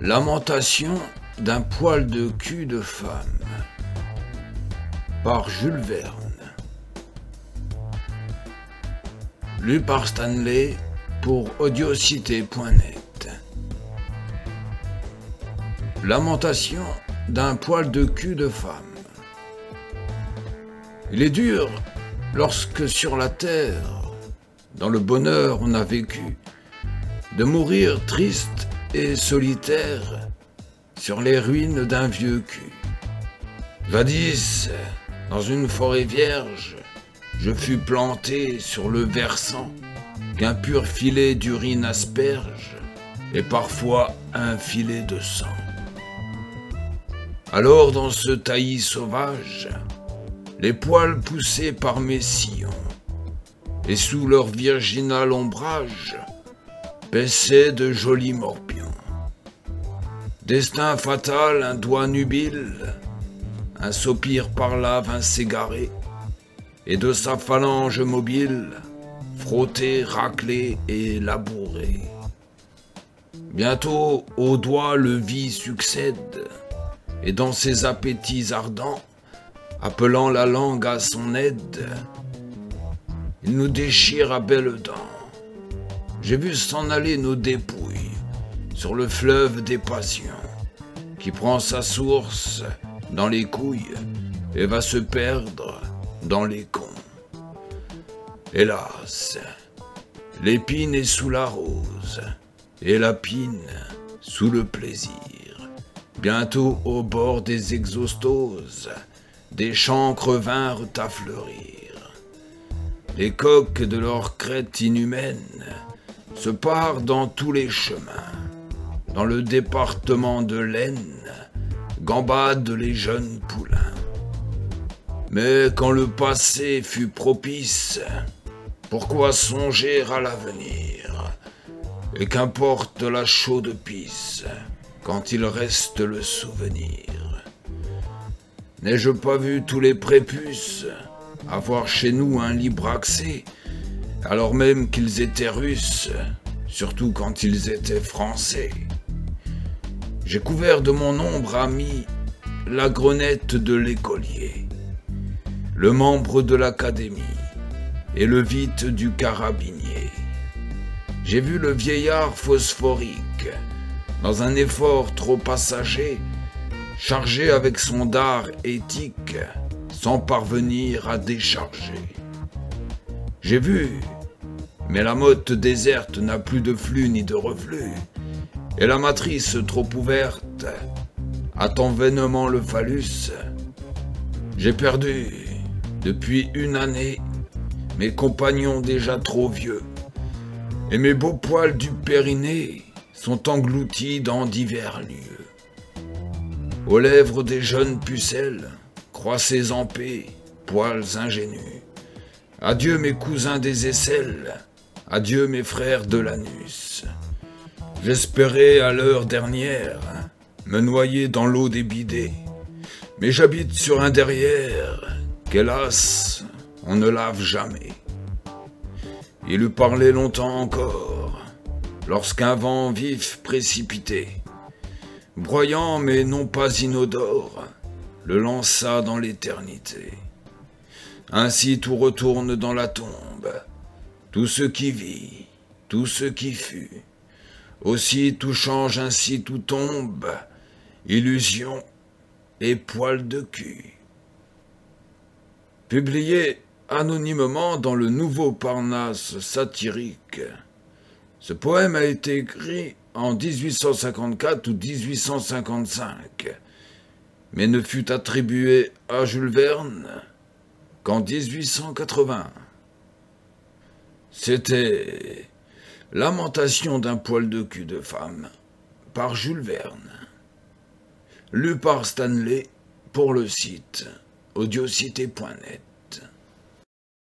Lamentation d'un poil de cul de femme par Jules Verne. Lu par Stanley pour audiocité.net. Lamentation d'un poil de cul de femme. Il est dur lorsque sur la terre, dans le bonheur on a vécu, de mourir triste et solitaire sur les ruines d'un vieux cul. Jadis, dans une forêt vierge, je fus planté sur le versant qu'un pur filet d'urine asperge et parfois un filet de sang. Alors dans ce taillis sauvage, les poils poussés par mes sillons, et sous leur virginal ombrage, paissaient de jolis morpions. Destin fatal, un doigt nubile, un soupir par là vint s'égarer, et de sa phalange mobile, frotter, racler et labourer. Bientôt au doigt le vie succède, et dans ses appétits ardents, appelant la langue à son aide, il nous déchire à belles dents. J'ai vu s'en aller nos dépouilles sur le fleuve des passions, qui prend sa source dans les couilles et va se perdre dans les cons. Hélas, l'épine est sous la rose et la pine sous le plaisir. Bientôt au bord des exhaustoses, des chancres vinrent à fleurir. Les coqs de leur crête inhumaine se parent dans tous les chemins. Dans le département de l'Aisne, gambadent les jeunes poulains. Mais quand le passé fut propice, pourquoi songer à l'avenir? Et qu'importe la chaude pisse, quand il reste le souvenir. N'ai-je pas vu tous les prépuces avoir chez nous un libre accès, alors même qu'ils étaient russes, surtout quand ils étaient français? J'ai couvert de mon ombre ami la grenette de l'écolier, le membre de l'académie et le vite du carabinier. J'ai vu le vieillard phosphorique, dans un effort trop passager, chargé avec son dard éthique, sans parvenir à décharger. J'ai vu, mais la motte déserte n'a plus de flux ni de reflux, et la matrice trop ouverte attend vainement le phallus. J'ai perdu, depuis une année, mes compagnons déjà trop vieux, et mes beaux poils du périnée sont engloutis dans divers lieux. Aux lèvres des jeunes pucelles, croissez en paix, poils ingénus. Adieu mes cousins des aisselles, adieu mes frères de l'anus. J'espérais à l'heure dernière me noyer dans l'eau des bidets, mais j'habite sur un derrière qu'hélas on ne lave jamais. Il eût parlé longtemps encore, lorsqu'un vent vif précipité, broyant mais non pas inodore, le lança dans l'éternité. Ainsi tout retourne dans la tombe, tout ce qui vit, tout ce qui fut. Aussi tout change, ainsi tout tombe, illusion et poil de cul. Publié anonymement dans le Nouveau Parnasse satirique, ce poème a été écrit en 1854 ou 1855, mais ne fut attribué à Jules Verne qu'en 1880. C'était Lamentation d'un poil de cul de femme par Jules Verne, lu par Stanley pour le site audiocité.net.